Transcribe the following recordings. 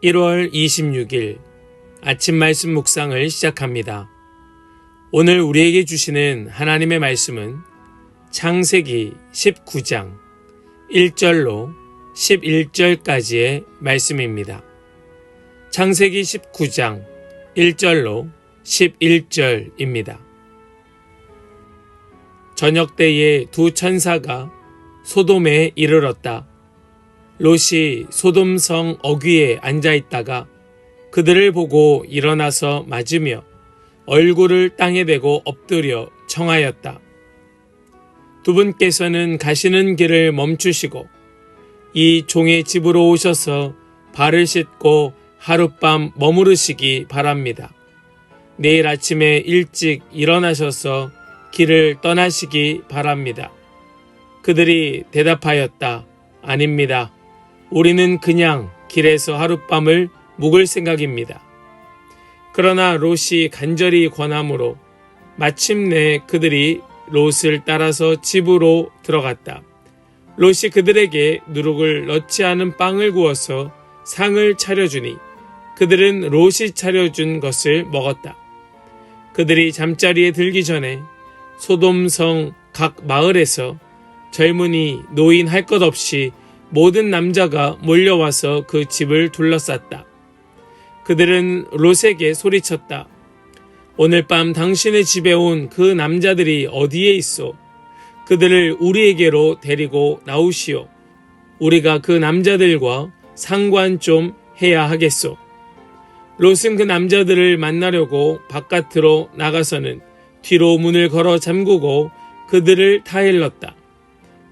1월 26일 아침 말씀 묵상을 시작합니다. 오늘 우리에게 주시는 하나님의 말씀은 창세기 19장 1절로 11절까지의 말씀입니다. 창세기 19장 1절로 11절입니다. 저녁 때에 두 천사가 소돔에 이르렀다. 롯이 소돔성 어귀에 앉아있다가 그들을 보고 일어나서 맞으며 얼굴을 땅에 대고 엎드려 청하였다. 두 분께서는 가시는 길을 멈추시고 이 종의 집으로 오셔서 발을 씻고 하룻밤 머무르시기 바랍니다. 내일 아침에 일찍 일어나셔서 길을 떠나시기 바랍니다. 그들이 대답하였다. 아닙니다. 우리는 그냥 길에서 하룻밤을 묵을 생각입니다. 그러나 롯이 간절히 권함으로 마침내 그들이 롯을 따라서 집으로 들어갔다. 롯이 그들에게 누룩을 넣지 않은 빵을 구워서 상을 차려주니 그들은 롯이 차려준 것을 먹었다. 그들이 잠자리에 들기 전에 소돔성 각 마을에서 젊은이, 노인 할 것 없이 모든 남자가 몰려와서 그 집을 둘러쌌다. 그들은 롯에게 소리쳤다. 오늘 밤 당신의 집에 온 그 남자들이 어디에 있소? 그들을 우리에게로 데리고 나오시오. 우리가 그 남자들과 상관 좀 해야 하겠소. 롯은 그 남자들을 만나려고 바깥으로 나가서는 뒤로 문을 걸어 잠그고 그들을 타일렀다.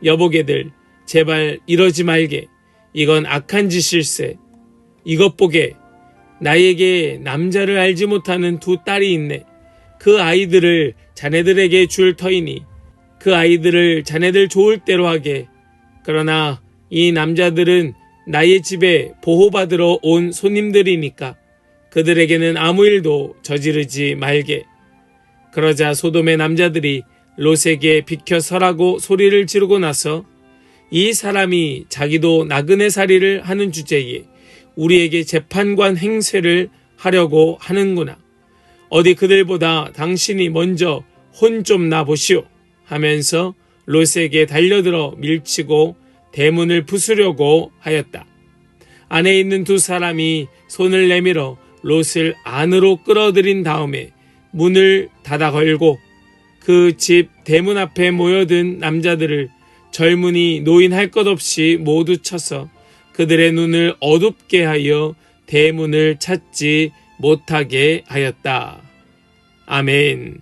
여보게들, 제발 이러지 말게. 이건 악한 짓일세. 이것 보게. 나에게 남자를 알지 못하는 두 딸이 있네. 그 아이들을 자네들에게 줄 터이니 그 아이들을 자네들 좋을 대로 하게. 그러나 이 남자들은 나의 집에 보호받으러 온 손님들이니까 그들에게는 아무 일도 저지르지 말게. 그러자 소돔의 남자들이 롯에게 비켜 서라고 소리를 지르고 나서 이 사람이 자기도 나그네 살이를 하는 주제에 우리에게 재판관 행세를 하려고 하는구나. 어디 그들보다 당신이 먼저 혼 좀 나보시오 하면서 롯에게 달려들어 밀치고 대문을 부수려고 하였다. 안에 있는 두 사람이 손을 내밀어 롯을 안으로 끌어들인 다음에 문을 닫아 걸고 그 집 대문 앞에 모여든 남자들을 젊은이, 노인 할 것 없이 모두 쳐서 그들의 눈을 어둡게 하여 대문을 찾지 못하게 하였다. 아멘.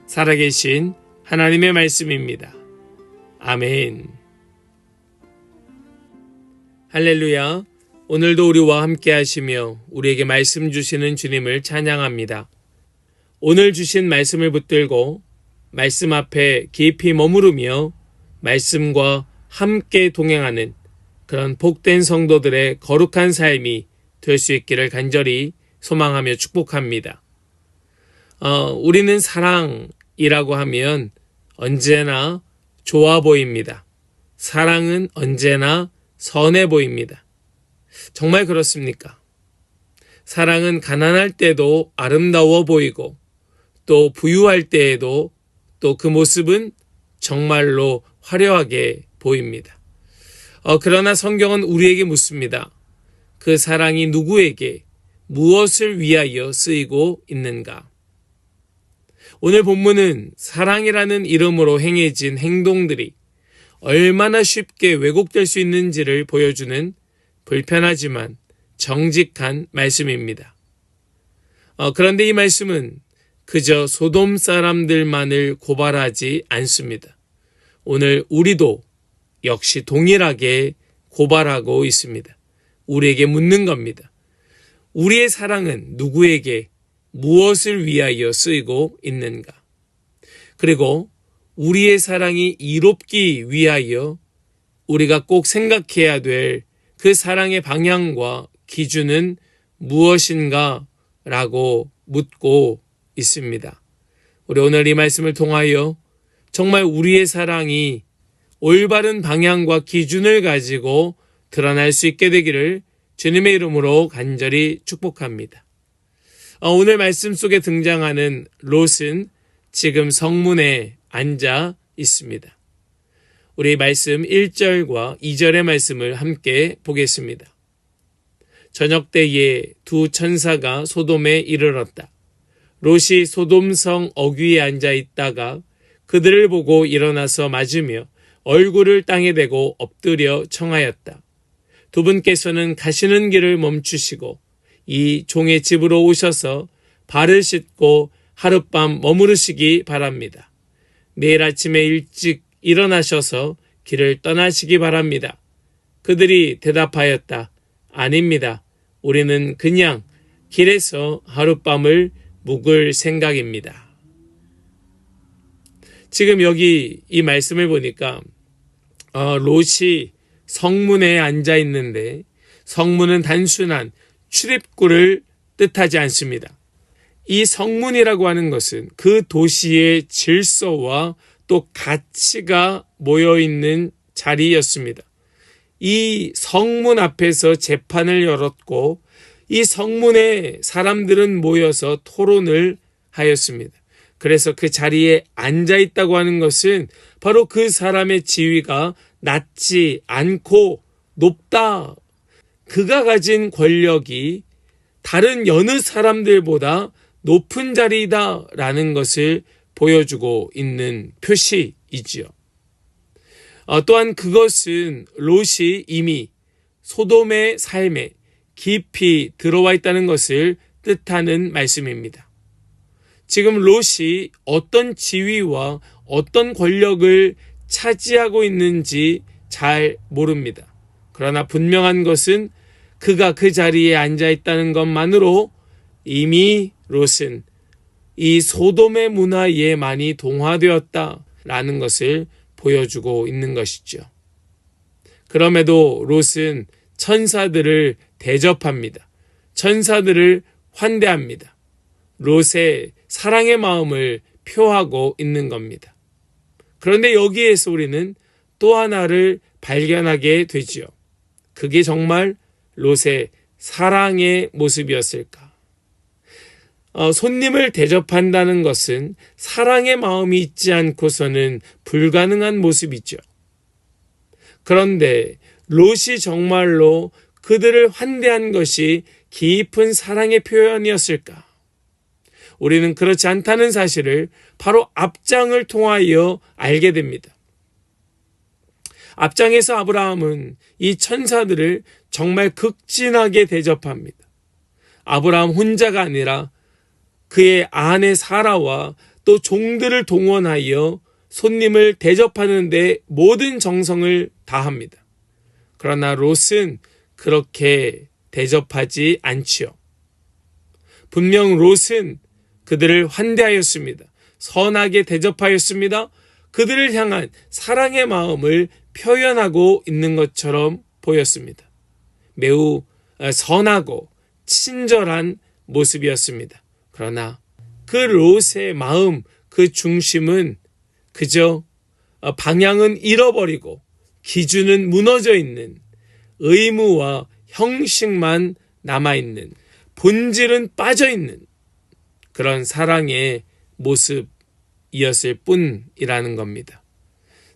살아계신 하나님의 말씀입니다. 아멘. 할렐루야. 오늘도 우리와 함께 하시며 우리에게 말씀 주시는 주님을 찬양합니다. 오늘 주신 말씀을 붙들고 말씀 앞에 깊이 머무르며 말씀과 함께 동행하는 그런 복된 성도들의 거룩한 삶이 될 수 있기를 간절히 소망하며 축복합니다. 우리는 사랑이라고 하면 언제나 좋아 보입니다. 사랑은 언제나 선해 보입니다. 정말 그렇습니까? 사랑은 가난할 때도 아름다워 보이고 또 부유할 때에도 또 그 모습은 정말로 화려하게 보입니다. 그러나 성경은 우리에게 묻습니다. 그 사랑이 누구에게 무엇을 위하여 쓰이고 있는가? 오늘 본문은 사랑이라는 이름으로 행해진 행동들이 얼마나 쉽게 왜곡될 수 있는지를 보여주는 불편하지만 정직한 말씀입니다. 그런데 이 말씀은 그저 소돔 사람들만을 고발하지 않습니다. 오늘 우리도 역시 동일하게 고발하고 있습니다. 우리에게 묻는 겁니다. 우리의 사랑은 누구에게 무엇을 위하여 쓰이고 있는가? 그리고 우리의 사랑이 이롭기 위하여 우리가 꼭 생각해야 될 그 사랑의 방향과 기준은 무엇인가? 라고 묻고 있습니다. 우리 오늘 이 말씀을 통하여 정말 우리의 사랑이 올바른 방향과 기준을 가지고 드러날 수 있게 되기를 주님의 이름으로 간절히 축복합니다. 오늘 말씀 속에 등장하는 롯은 지금 성문에 앉아 있습니다. 우리 말씀 1절과 2절의 말씀을 함께 보겠습니다. 저녁 때에 두 천사가 소돔에 이르렀다. 롯이 소돔성 어귀에 앉아 있다가 그들을 보고 일어나서 맞으며 얼굴을 땅에 대고 엎드려 청하였다. 두 분께서는 가시는 길을 멈추시고 이 종의 집으로 오셔서 발을 씻고 하룻밤 머무르시기 바랍니다. 내일 아침에 일찍 일어나셔서 길을 떠나시기 바랍니다. 그들이 대답하였다. 아닙니다. 우리는 그냥 길에서 하룻밤을 묵을 생각입니다. 지금 여기 이 말씀을 보니까 롯이 성문에 앉아 있는데 성문은 단순한 출입구를 뜻하지 않습니다. 이 성문이라고 하는 것은 그 도시의 질서와 또 가치가 모여있는 자리였습니다. 이 성문 앞에서 재판을 열었고 이 성문에 사람들은 모여서 토론을 하였습니다. 그래서 그 자리에 앉아 있다고 하는 것은 바로 그 사람의 지위가 낮지 않고 높다. 그가 가진 권력이 다른 여느 사람들보다 높은 자리다라는 것을 보여주고 있는 표시이지요. 또한 그것은 롯이 이미 소돔의 삶에 깊이 들어와 있다는 것을 뜻하는 말씀입니다. 지금 롯이 어떤 지위와 어떤 권력을 차지하고 있는지 잘 모릅니다. 그러나 분명한 것은 그가 그 자리에 앉아 있다는 것만으로 이미 롯은 이 소돔의 문화에 많이 동화되었다라는 것을 보여주고 있는 것이죠. 그럼에도 롯은 천사들을 대접합니다. 천사들을 환대합니다. 롯의 사랑의 마음을 표하고 있는 겁니다. 그런데 여기에서 우리는 또 하나를 발견하게 되지요. 그게 정말 롯의 사랑의 모습이었을까? 손님을 대접한다는 것은 사랑의 마음이 있지 않고서는 불가능한 모습이죠. 그런데 롯이 정말로 그들을 환대한 것이 깊은 사랑의 표현이었을까? 우리는 그렇지 않다는 사실을 바로 앞장을 통하여 알게 됩니다. 앞장에서 아브라함은 이 천사들을 정말 극진하게 대접합니다. 아브라함 혼자가 아니라 그의 아내 사라와 또 종들을 동원하여 손님을 대접하는 데 모든 정성을 다합니다. 그러나 롯은 그렇게 대접하지 않지요. 분명 롯은 그들을 환대하였습니다. 선하게 대접하였습니다. 그들을 향한 사랑의 마음을 표현하고 있는 것처럼 보였습니다. 매우 선하고 친절한 모습이었습니다. 그러나 그 롯의 마음, 그 중심은 그저 방향은 잃어버리고 기준은 무너져 있는 의무와 형식만 남아있는, 본질은 빠져있는 그런 사랑의 모습이었을 뿐이라는 겁니다.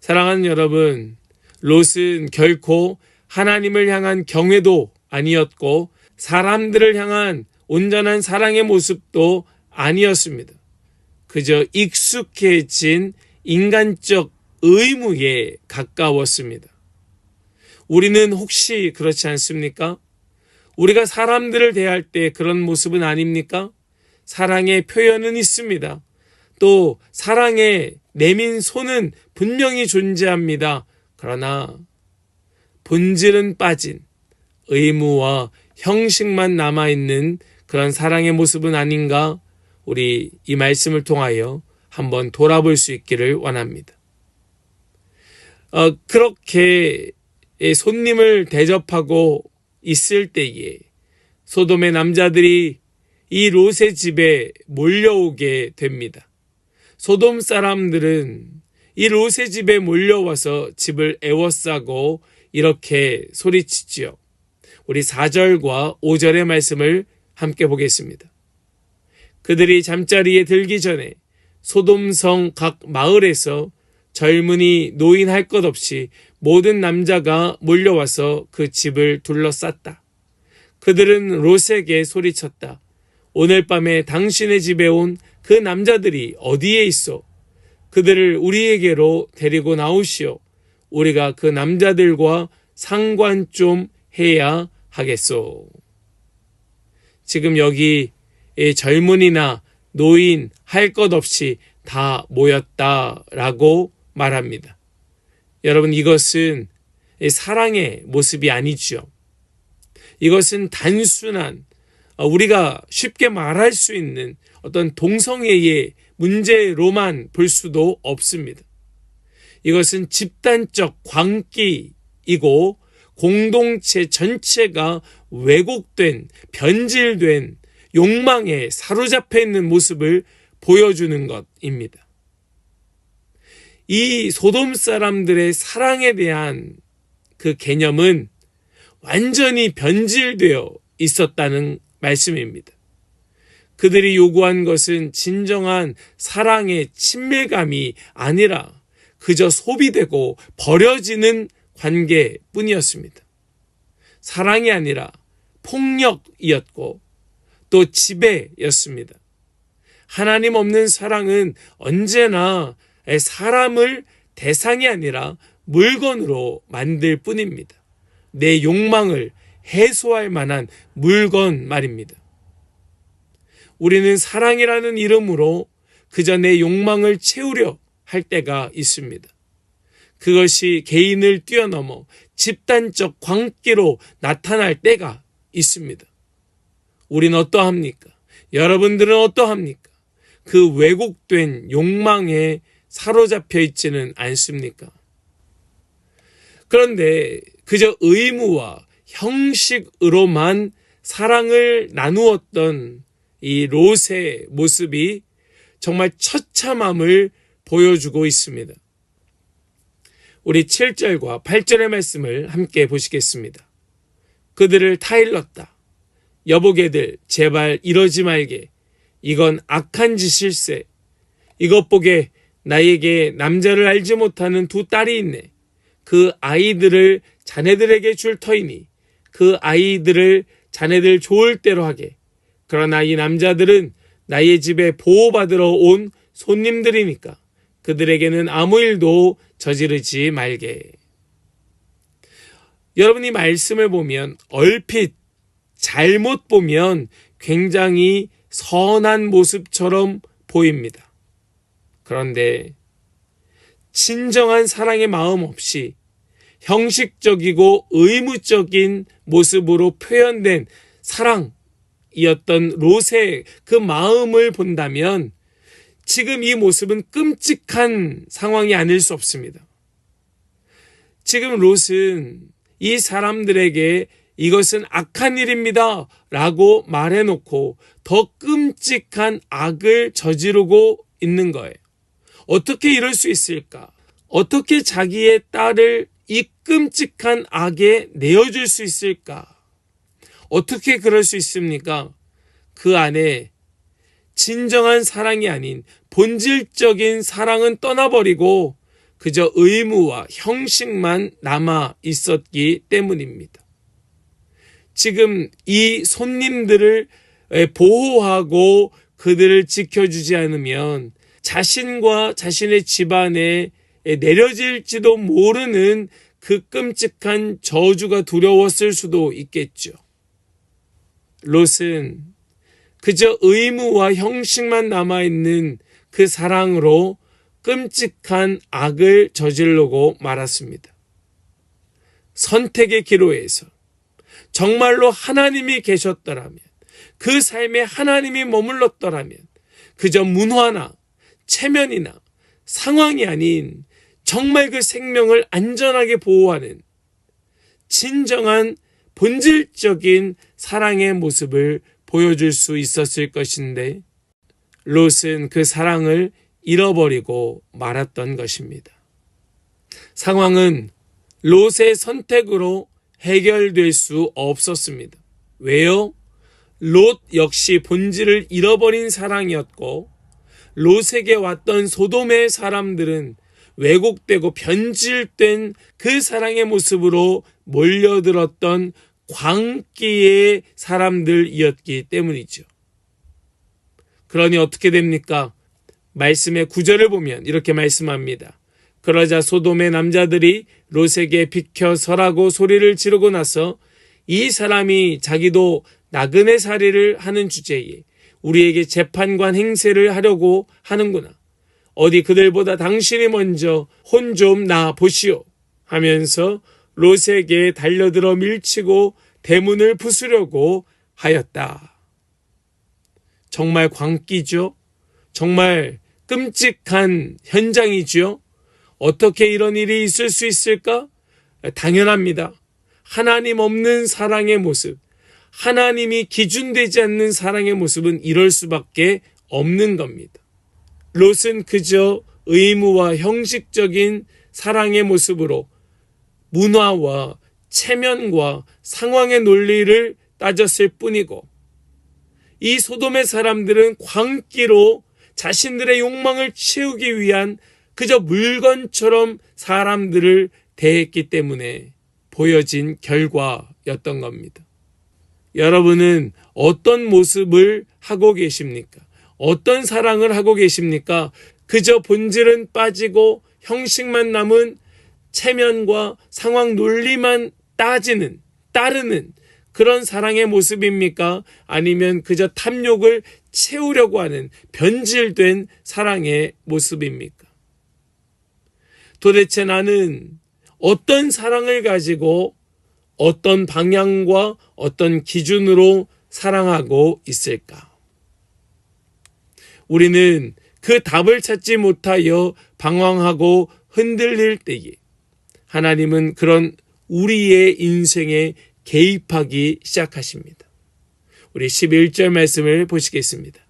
사랑하는 여러분, 롯은 결코 하나님을 향한 경외도 아니었고 사람들을 향한 온전한 사랑의 모습도 아니었습니다. 그저 익숙해진 인간적 의무에 가까웠습니다. 우리는 혹시 그렇지 않습니까? 우리가 사람들을 대할 때 그런 모습은 아닙니까? 사랑의 표현은 있습니다. 또 사랑의 내민 손은 분명히 존재합니다. 그러나 본질은 빠진 의무와 형식만 남아있는 그런 사랑의 모습은 아닌가? 우리 이 말씀을 통하여 한번 돌아볼 수 있기를 원합니다. 그렇게 손님을 대접하고 있을 때에 소돔의 남자들이 이 롯의 집에 몰려오게 됩니다. 소돔 사람들은 이 롯의 집에 몰려와서 집을 애워싸고 이렇게 소리치지요. 우리 4절과 5절의 말씀을 함께 보겠습니다. 그들이 잠자리에 들기 전에 소돔성 각 마을에서 젊은이 노인 할 것 없이 모든 남자가 몰려와서 그 집을 둘러쌌다. 그들은 롯에게 소리쳤다. 오늘 밤에 당신의 집에 온 그 남자들이 어디에 있어? 그들을 우리에게로 데리고 나오시오. 우리가 그 남자들과 상관 좀 해야 하겠소. 지금 여기 젊은이나 노인 할 것 없이 다 모였다라고 말합니다. 여러분, 이것은 사랑의 모습이 아니죠. 이것은 단순한 우리가 쉽게 말할 수 있는 어떤 동성애의 문제로만 볼 수도 없습니다. 이것은 집단적 광기이고 공동체 전체가 왜곡된, 변질된 욕망에 사로잡혀 있는 모습을 보여주는 것입니다. 이 소돔 사람들의 사랑에 대한 그 개념은 완전히 변질되어 있었다는 말씀입니다. 그들이 요구한 것은 진정한 사랑의 친밀감이 아니라 그저 소비되고 버려지는 관계뿐이었습니다. 사랑이 아니라 폭력이었고 또 지배였습니다. 하나님 없는 사랑은 언제나 사람을 대상이 아니라 물건으로 만들 뿐입니다. 내 욕망을 해소할 만한 물건 말입니다. 우리는 사랑이라는 이름으로 그저 내 욕망을 채우려 할 때가 있습니다. 그것이 개인을 뛰어넘어 집단적 광기로 나타날 때가 있습니다. 우린 어떠합니까? 여러분들은 어떠합니까? 그 왜곡된 욕망에 사로잡혀 있지는 않습니까? 그런데 그저 의무와 형식으로만 사랑을 나누었던 이 롯의 모습이 정말 처참함을 보여주고 있습니다. 우리 7절과 8절의 말씀을 함께 보시겠습니다. 그들을 타일렀다. 여보게들 제발 이러지 말게. 이건 악한 짓일세. 이것 보게 나에게 남자를 알지 못하는 두 딸이 있네. 그 아이들을 자네들에게 줄 터이니 그 아이들을 자네들 좋을 대로 하게. 그러나 이 남자들은 나의 집에 보호받으러 온 손님들이니까 그들에게는 아무 일도 저지르지 말게. 여러분이 말씀을 보면 얼핏 잘못 보면 굉장히 선한 모습처럼 보입니다. 그런데 진정한 사랑의 마음 없이 형식적이고 의무적인 모습으로 표현된 사랑이었던 롯의 그 마음을 본다면 지금 이 모습은 끔찍한 상황이 아닐 수 없습니다. 지금 롯은 이 사람들에게 이것은 악한 일입니다 라고 말해놓고 더 끔찍한 악을 저지르고 있는 거예요. 어떻게 이럴 수 있을까? 어떻게 자기의 딸을 이 끔찍한 악에 내어줄 수 있을까? 어떻게 그럴 수 있습니까? 그 안에 진정한 사랑이 아닌 본질적인 사랑은 떠나버리고 그저 의무와 형식만 남아 있었기 때문입니다. 지금 이 손님들을 보호하고 그들을 지켜주지 않으면 자신과 자신의 집안에 내려질지도 모르는 그 끔찍한 저주가 두려웠을 수도 있겠죠. 롯은 그저 의무와 형식만 남아있는 그 사랑으로 끔찍한 악을 저지르고 말았습니다. 선택의 기로에서 정말로 하나님이 계셨더라면, 그 삶에 하나님이 머물렀더라면 그저 문화나 체면이나 상황이 아닌 정말 그 생명을 안전하게 보호하는 진정한 본질적인 사랑의 모습을 보여줄 수 있었을 것인데 롯은 그 사랑을 잃어버리고 말았던 것입니다. 상황은 롯의 선택으로 해결될 수 없었습니다. 왜요? 롯 역시 본질을 잃어버린 사랑이었고, 롯에게 왔던 소돔의 사람들은 왜곡되고 변질된 그 사랑의 모습으로 몰려들었던 광기의 사람들이었기 때문이죠. 그러니 어떻게 됩니까? 말씀의 9절을 보면 이렇게 말씀합니다. 그러자 소돔의 남자들이 롯에게 비켜서라고 소리를 지르고 나서 이 사람이 자기도 나그네살이를 하는 주제에 우리에게 재판관 행세를 하려고 하는구나. 어디 그들보다 당신이 먼저 혼 좀 나 보시오 하면서 롯에게 달려들어 밀치고 대문을 부수려고 하였다. 정말 광기죠. 정말 끔찍한 현장이죠. 어떻게 이런 일이 있을 수 있을까? 당연합니다. 하나님 없는 사랑의 모습, 하나님이 기준되지 않는 사랑의 모습은 이럴 수밖에 없는 겁니다. 롯은 그저 의무와 형식적인 사랑의 모습으로 문화와 체면과 상황의 논리를 따졌을 뿐이고, 이 소돔의 사람들은 광기로 자신들의 욕망을 채우기 위한 그저 물건처럼 사람들을 대했기 때문에 보여진 결과였던 겁니다. 여러분은 어떤 모습을 하고 계십니까? 어떤 사랑을 하고 계십니까? 그저 본질은 빠지고 형식만 남은 체면과 상황 논리만 따르는 그런 사랑의 모습입니까? 아니면 그저 탐욕을 채우려고 하는 변질된 사랑의 모습입니까? 도대체 나는 어떤 사랑을 가지고 어떤 방향과 어떤 기준으로 사랑하고 있을까? 우리는 그 답을 찾지 못하여 방황하고 흔들릴 때에 하나님은 그런 우리의 인생에 개입하기 시작하십니다. 우리 11절 말씀을 보시겠습니다.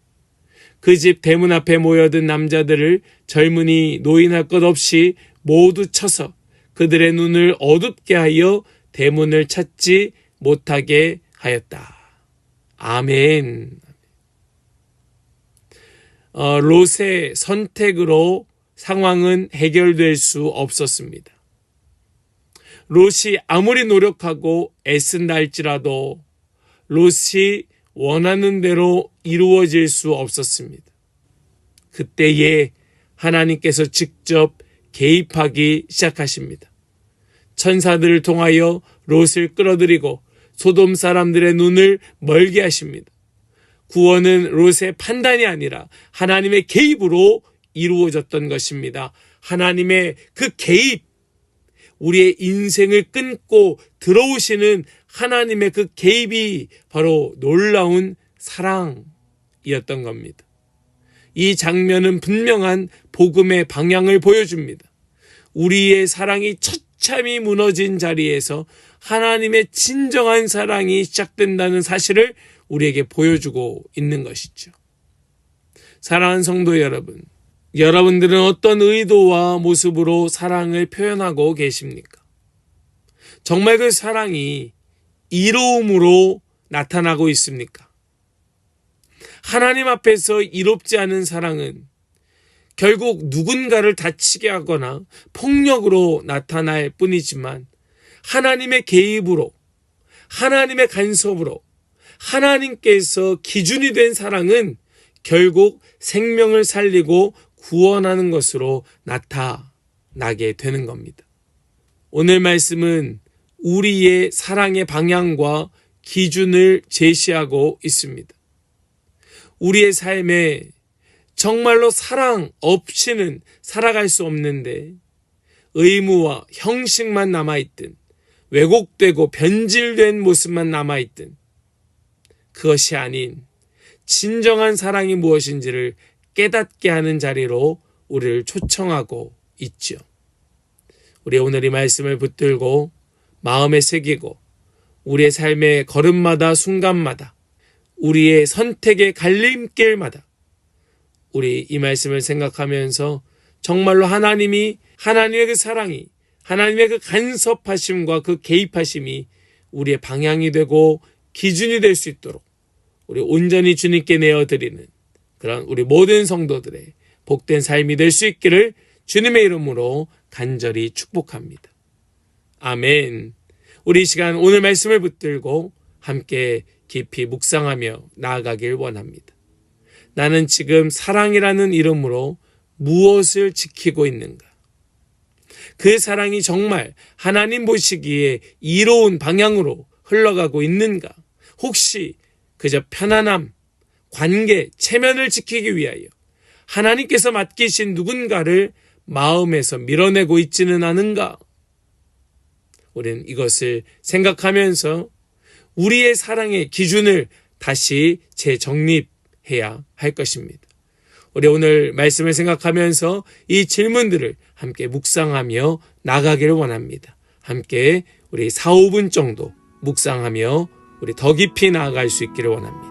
그 집 대문 앞에 모여든 남자들을 젊은이 노인할 것 없이 모두 쳐서 그들의 눈을 어둡게 하여 대문을 찾지 못하게 하였다. 아멘. 롯의 선택으로 상황은 해결될 수 없었습니다. 롯이 아무리 노력하고 애쓴다 할지라도 롯이 원하는 대로 이루어질 수 없었습니다. 그때에 하나님께서 직접 개입하기 시작하십니다. 천사들을 통하여 롯을 끌어들이고 소돔 사람들의 눈을 멀게 하십니다. 구원은 롯의 판단이 아니라 하나님의 개입으로 이루어졌던 것입니다. 하나님의 그 개입, 우리의 인생을 끊고 들어오시는 하나님의 그 개입이 바로 놀라운 사랑이었던 겁니다. 이 장면은 분명한 복음의 방향을 보여줍니다. 우리의 사랑이 처참히 무너진 자리에서 하나님의 진정한 사랑이 시작된다는 사실을 우리에게 보여주고 있는 것이죠. 사랑하는 성도 여러분, 여러분들은 어떤 의도와 모습으로 사랑을 표현하고 계십니까? 정말 그 사랑이 이로움으로 나타나고 있습니까? 하나님 앞에서 이롭지 않은 사랑은 결국 누군가를 다치게 하거나 폭력으로 나타날 뿐이지만 하나님의 개입으로, 하나님의 간섭으로, 하나님께서 기준이 된 사랑은 결국 생명을 살리고 구원하는 것으로 나타나게 되는 겁니다. 오늘 말씀은 우리의 사랑의 방향과 기준을 제시하고 있습니다. 우리의 삶에 정말로 사랑 없이는 살아갈 수 없는데 의무와 형식만 남아있든 왜곡되고 변질된 모습만 남아있든 그것이 아닌 진정한 사랑이 무엇인지를 깨닫게 하는 자리로 우리를 초청하고 있죠. 우리 오늘 이 말씀을 붙들고 마음에 새기고 우리의 삶의 걸음마다 순간마다 우리의 선택의 갈림길마다 우리 이 말씀을 생각하면서 정말로 하나님의 그 사랑이, 하나님의 그 간섭하심과 그 개입하심이 우리의 방향이 되고 기준이 될 수 있도록 우리 온전히 주님께 내어드리는 그런 우리 모든 성도들의 복된 삶이 될 수 있기를 주님의 이름으로 간절히 축복합니다. 아멘. 우리 이 시간 오늘 말씀을 붙들고 함께 깊이 묵상하며 나아가길 원합니다. 나는 지금 사랑이라는 이름으로 무엇을 지키고 있는가? 그 사랑이 정말 하나님 보시기에 이로운 방향으로 흘러가고 있는가? 혹시 그저 편안함, 관계, 체면을 지키기 위하여 하나님께서 맡기신 누군가를 마음에서 밀어내고 있지는 않은가? 우리는 이것을 생각하면서 우리의 사랑의 기준을 다시 재정립해야 할 것입니다. 우리 오늘 말씀을 생각하면서 이 질문들을 함께 묵상하며 나가기를 원합니다. 함께 우리 4, 5분 정도 묵상하며 우리 더 깊이 나아갈 수 있기를 원합니다.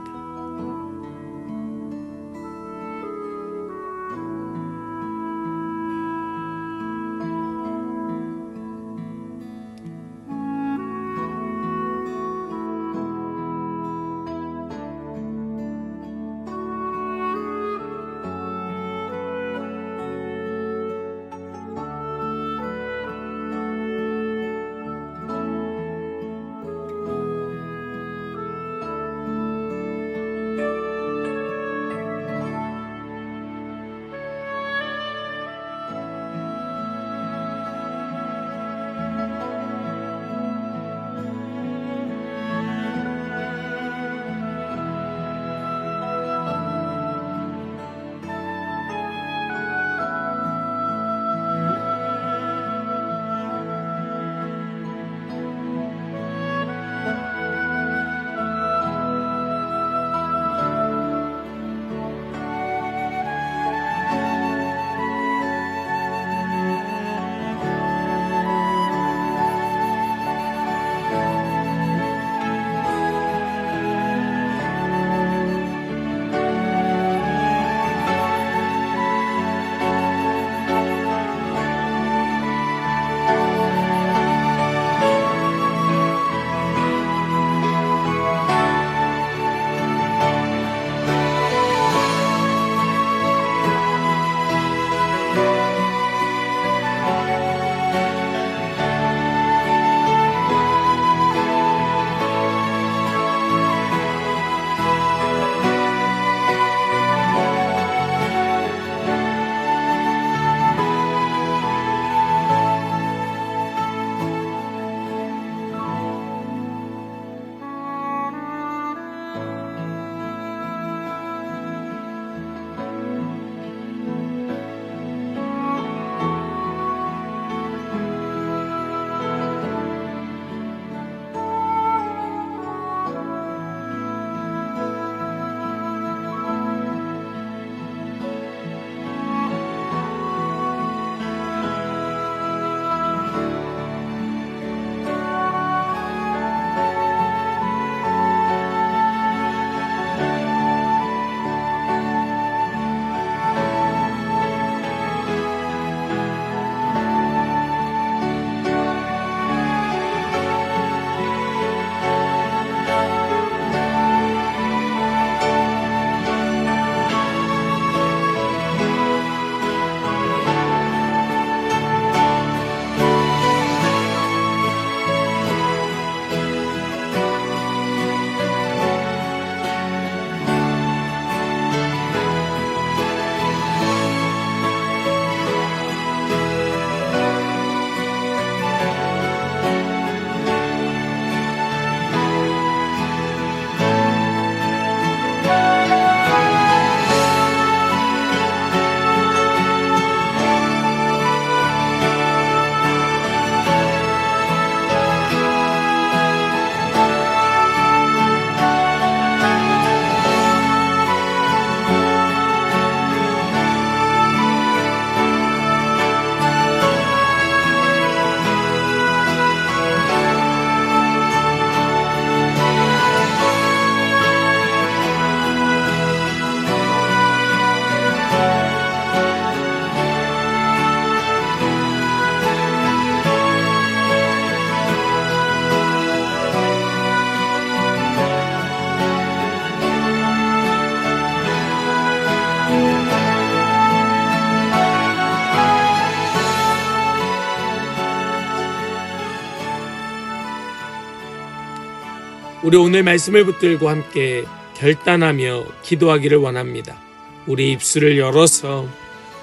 우리 오늘 말씀을 붙들고 함께 결단하며 기도하기를 원합니다. 우리 입술을 열어서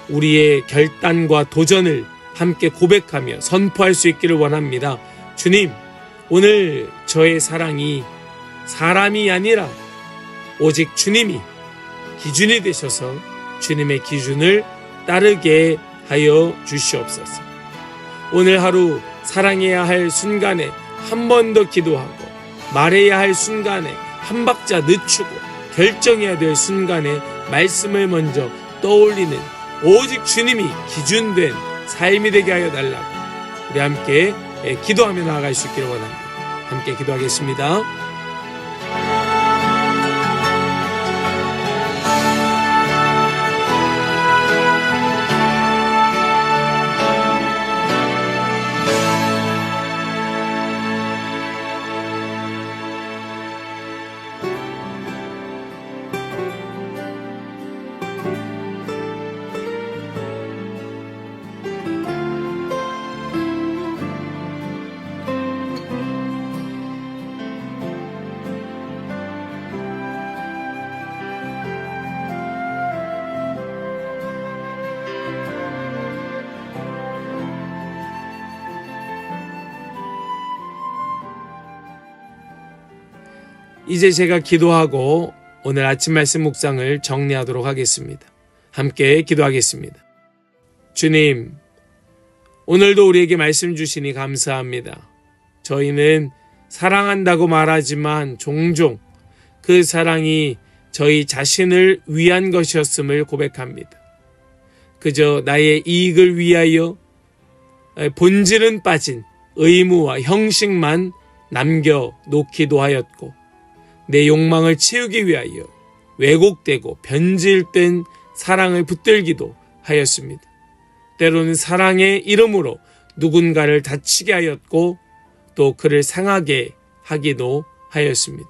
우리의 결단과 도전을 함께 고백하며 선포할 수 있기를 원합니다. 주님, 오늘 저의 사랑이 사람이 아니라 오직 주님이 기준이 되셔서 주님의 기준을 따르게 하여 주시옵소서. 오늘 하루 사랑해야 할 순간에 한 번 더 기도하고, 말해야 할 순간에 한 박자 늦추고, 결정해야 될 순간에 말씀을 먼저 떠올리는 오직 주님이 기준된 삶이 되게 하여 달라고 우리 함께 기도하며 나아갈 수 있기를 원합니다. 함께 기도하겠습니다. 이제 제가 기도하고 오늘 아침 말씀 묵상을 정리하도록 하겠습니다. 함께 기도하겠습니다. 주님, 오늘도 우리에게 말씀 주시니 감사합니다. 저희는 사랑한다고 말하지만 종종 그 사랑이 저희 자신을 위한 것이었음을 고백합니다. 그저 나의 이익을 위하여 본질은 빠진 의무와 형식만 남겨놓기도 하였고, 내 욕망을 채우기 위하여 왜곡되고 변질된 사랑을 붙들기도 하였습니다. 때로는 사랑의 이름으로 누군가를 다치게 하였고 또 그를 상하게 하기도 하였습니다.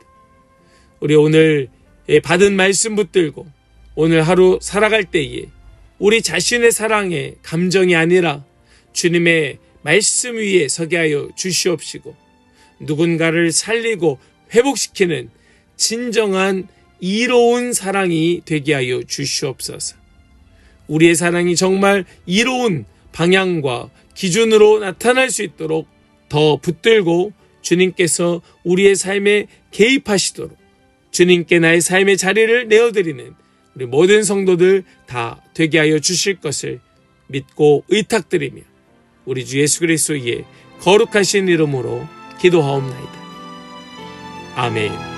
우리 오늘 받은 말씀 붙들고 오늘 하루 살아갈 때에 우리 자신의 사랑의 감정이 아니라 주님의 말씀 위에 서게 하여 주시옵시고, 누군가를 살리고 회복시키는 진정한 이로운 사랑이 되게 하여 주시옵소서. 우리의 사랑이 정말 이로운 방향과 기준으로 나타날 수 있도록 더 붙들고 주님께서 우리의 삶에 개입하시도록 주님께 나의 삶의 자리를 내어드리는 우리 모든 성도들 다 되게 하여 주실 것을 믿고 의탁드리며 우리 주 예수 그리스도의 거룩하신 이름으로 기도하옵나이다. 아멘.